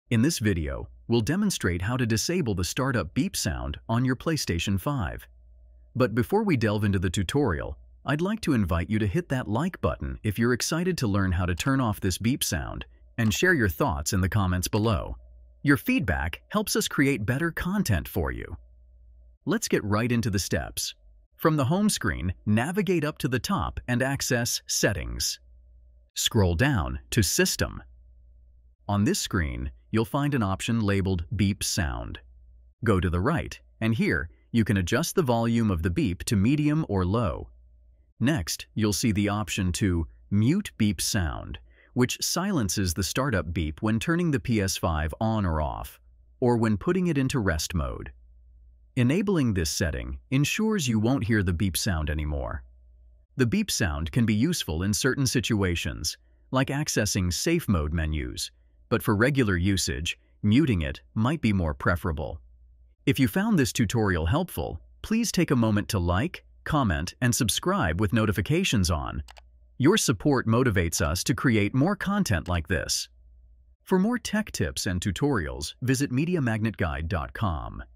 In this video, we'll demonstrate how to disable the startup beep sound on your PlayStation 5. But before we delve into the tutorial, I'd like to invite you to hit that like button if you're excited to learn how to turn off this beep sound, and share your thoughts in the comments below. Your feedback helps us create better content for you. Let's get right into the steps. From the home screen, navigate up to the top and access Settings. Scroll down to System. On this screen, you'll find an option labeled Beep Sound. Go to the right, and here you can adjust the volume of the beep to medium or low. Next, you'll see the option to Mute Beep Sound, which silences the startup beep when turning the PS5 on or off, or when putting it into rest mode. Enabling this setting ensures you won't hear the beep sound anymore. The beep sound can be useful in certain situations, like accessing safe mode menus, but for regular usage, muting it might be more preferable. If you found this tutorial helpful, please take a moment to like, comment, and subscribe with notifications on. Your support motivates us to create more content like this. For more tech tips and tutorials, visit mediamagnet.business.